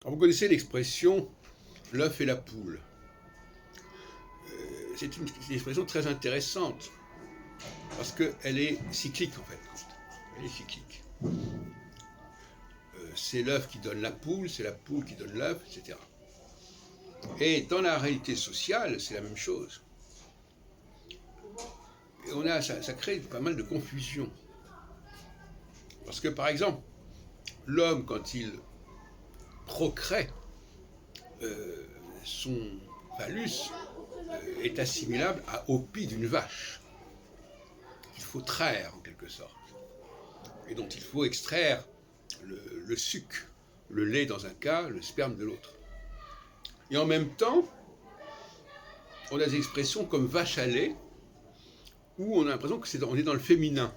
Alors, vous connaissez l'expression l'œuf et la poule. C'est une expression très intéressante parce qu'elle est cyclique en fait. Elle est cyclique. C'est l'œuf qui donne la poule, c'est la poule qui donne l'œuf, etc. Et dans la réalité sociale, c'est la même chose. Et ça crée pas mal de confusion. Parce que par exemple, l'homme, quand il procrée, son phallus est assimilable au pis d'une vache. Il faut traire en quelque sorte. Et dont il faut extraire le suc, le lait dans un cas, le sperme de l'autre. Et en même temps, on a des expressions comme vache à lait, où on a l'impression qu'on est dans le féminin,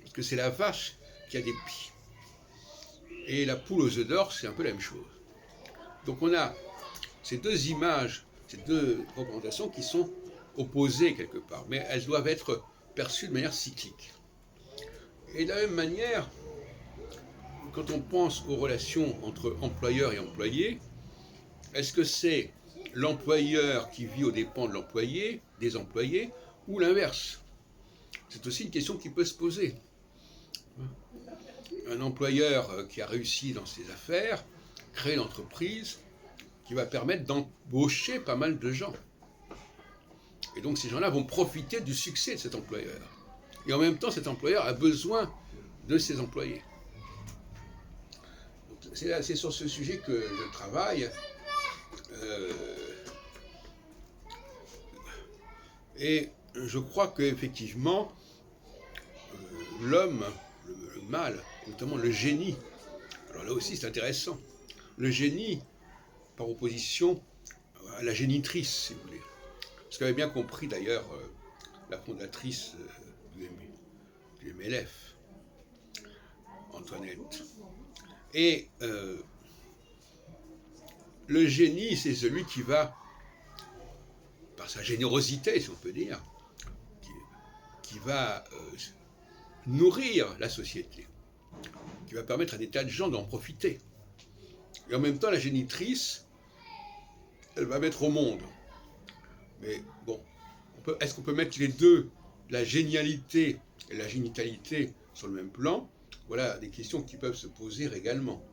parce que c'est la vache qui a des pieds. Et la poule aux œufs d'or, c'est un peu la même chose. Donc on a ces deux images, ces deux représentations qui sont opposées quelque part, mais elles doivent être perçues de manière cyclique. Et de la même manière, quand on pense aux relations entre employeur et employé, est-ce que c'est l'employeur qui vit aux dépens de l'employé, des employés, ou l'inverse? C'est aussi une question qui peut se poser. Un employeur qui a réussi dans ses affaires crée une entreprise qui va permettre d'embaucher pas mal de gens. Et donc ces gens-là vont profiter du succès de cet employeur. Et en même temps, cet employeur a besoin de ses employés. C'est sur ce sujet que je travaille. Et je crois qu'effectivement, l'homme, le mâle, notamment le génie, alors là aussi c'est intéressant, le génie par opposition à la génitrice, si vous voulez. Ce qu'avait bien compris d'ailleurs la fondatrice du MLF, Antoinette. Et le génie, c'est celui qui va, par sa générosité, si on peut dire, qui va nourrir la société, qui va permettre à des tas de gens d'en profiter. Et en même temps, la génitrice, elle va mettre au monde. Mais bon, est-ce qu'on peut mettre les deux, la génialité et la génitalité, sur le même plan? Voilà des questions qui peuvent se poser également.